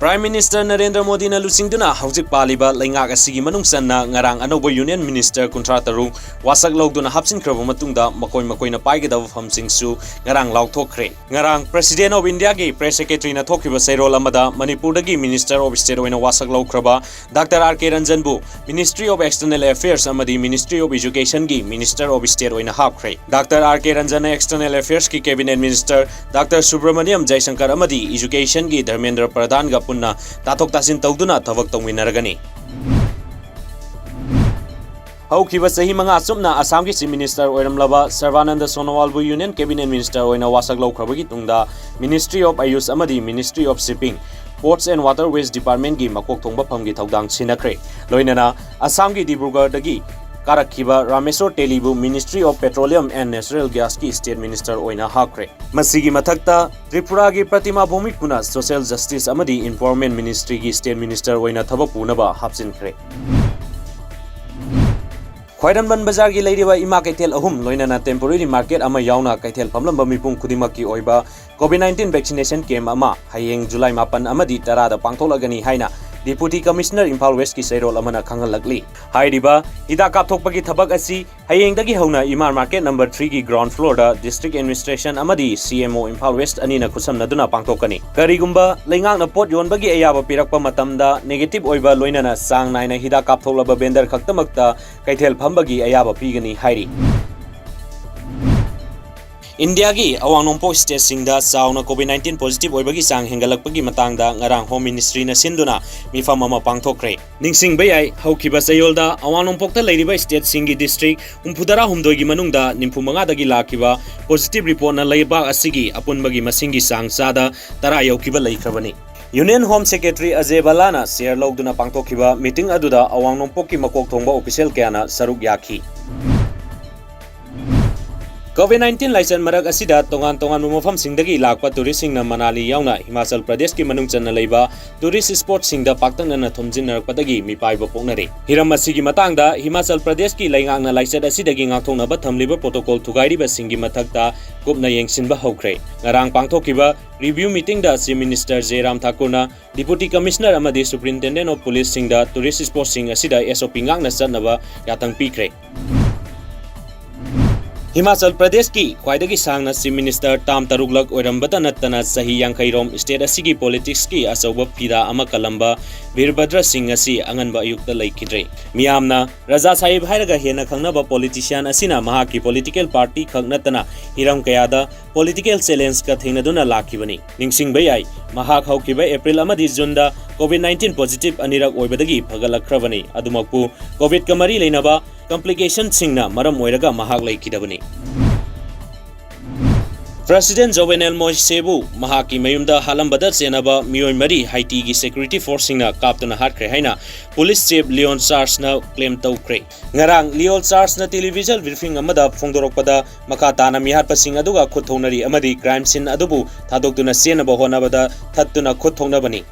Prime Minister Narendra Modi na lusingduna hawjik paliba laingak asigi manungsanna ngarang anoba Union Minister Kuntra Tarung wasak logduna hapsinkraba matungda makoi na paigedaba famsingsu ngarang laukthokre. Ngarang President of India gi Press Secretary na thokiba sairol amada Manipur dagi Minister of State oina wasak laukraba Dr. R.K. Ranjan bu Ministry of External Affairs amadi Ministry of Education gi Minister of State oina hapkhre. Dr. R.K. Ranjan na External Affairs ki Cabinet Minister Dr. Subramaniam Jaishankar amadi Education gi Dharmendra Pradhan ga punna tathok tasin tawduna thabak tawminaragani. Haukiba sahi manga asumna Assam ki Chief Minister oiramlaba Sarvananda Sonowal bu Union Cabinet Minister oina wasak laukrabagi tungda Ministry of Ayush amadi Ministry of Shipping Ports and Waterways Department gi makok thongba phamgi thaudang sinakre. Loinana Assam gi Dibrugarh dagi Karakhiba Rameswar Telibu Ministry of Petroleum and Natural Gas ki State Minister oina hakre. Masigi mathakta Tripura gi Pratima Bhumikuna Social Justice amadi Environment Ministry ki State Minister oina thabak punaba hapsinkhre. Khwairamban Bazar gi leiriba ima kaithel ahum loinana temporary market ama yauna kaithel phamlamba mipung khudimaki oiba COVID-19 vaccination camp ama hayeng July 8 amadi 10 da pangtholagani haina Deputy Commissioner Imphal West ki sairol amana khangalakli. Hairiba hida kapthokpagi thabak asi hayengdagi hauna Imar Market number 3 ki ground floor da District Administration amadi CMO Imphal West anina khusamnaduna pangthokani. Karigumba leingakna pot yonbagi ayaba pirakpa matamda negative oiba loinana sang naina hida kapthoklaba vendor khaktamakta kaithel phambagi ayaba pigani hairi. India gi awang nongpo state singda sauna COVID-19 positive oibagi sang hengalakpagi matangda ngarang Home Ministry na sinduna mifam ama pangthokre. Ningsing bayai haukiba sayolda awang nongpokta leiriba state singi district umphudara humdoigi manungda nimphumanga dagi lakiba positive report na leiba asigi apunbagi masingi sang sada tara yaukiba leikrabani. Union Home Secretary Ajay Balana share logduna pangthokhiba meeting aduda awang nongpokki makok thongba official kyana saruk yakhi. COVID-19 license marak asida tongan mafam singdagi lakpa tourist singna Manali yauna Himachal Pradesh ki manung channa leiba tourist spot singda paktangna na thomjin narakpadagi mipaiba poknare. Hiram asigi matangda Himachal Pradesh ki laingakna license asidagi ngakthongnaba thamliba protocol thugairiba singi mathakta kupna yengsinba hokre. Ngarang pangthokiba review meeting da Chief Minister Jairam Thakurna Deputy Commissioner amadi Superintendent of Police singda tourist spot sing asida SOP ngakna chatnaba yatang pikre. Himachal Pradesh ki khwaidagi sangna Chief Minister Tam Taruglak oirambada nattana sahi yankairom state asigi politics ki asauba phida ama kalamba Virbhadra Singh asi anganba ayukta laikidre. Miyamna Raja Sahib hairaga hena khangnaba politician asina mahaki political party khagnatana hiram kayada political challenge ka theinaduna lakibani. Ningsing bayai mahak haukiba April amadi June da COVID-19 positive anirak oibadagi phagalakrabani. Adumakpu COVID ka mari leinaba complication singna maram oiraga mahak laikidabani. President Jovenel Moisebu mahaki mayumda halambada senaba mioi mari Haiti gi security force singna kaptuna hatkre haina police chief Leon Charles na claim tawkre. Ngarang Leon Charles na television briefing amada phongdorokpada makata na mihatpa sing aduga khutthonari amadi crime scene adubu thadokduna senaba honabada thattuna khutthonabani.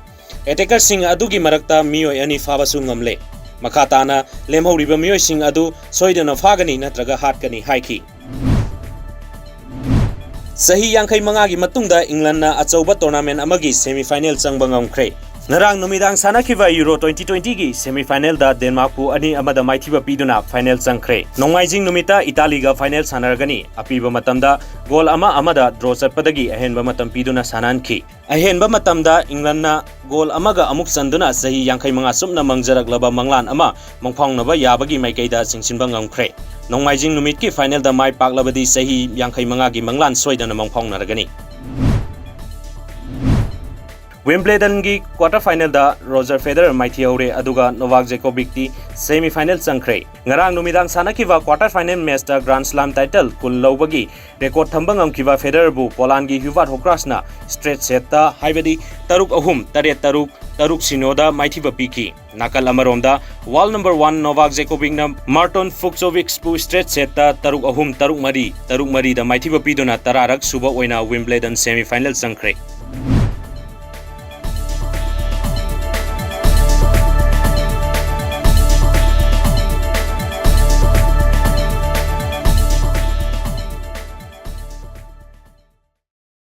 Attacker sing adugi marakta mioi ani fabasu ngamle. Makata na lemhoriba mioi sing adu soidana phagani natraga hatkani haiki. Sahi yangkai mangagi matungda England na achauba tournament amagi semi-final changba ngamkhre. Ngarang numidang sanakhiba Euro 2020 gi semi-final da Denmark pu ani amada maithiba piduna final changkhre. Nongmaijing numita Italy ga final sanaragani apiba matamda goal amada draw chatpadagi ahenba matam piduna sanankhi. Ahenba matamda England na goal amaga amuk sanduna sahi yangkai manga sumna mangjaraklaba manglan ama mongphaungnaba yabagi maikaida singsinba ngamkhre. Nongmaijing numit ki final da mai paklabadi sahi yangkai manga gi manglan soidana mongphaungnaragani. Wimbledon gi quarter final da Roger Federer maithi aure aduga Novak Djokovic ti semi final changkhre. Ngarang numidang sanakhiba quarter final match da Grand Slam title kul lawbagi record thamba ngamkhiba Federer bu Poland gi Hubert Hurkacz na straight set ta haibadi 3-3 3-3 sinoda maithiba piki. Nakal amaromda world number 1 Novak Djokovic na Marton Fucsovic bu straight set ta 3-3 3-3 da maithiba piduna tararak suba oina Wimbledon semi final changkhre.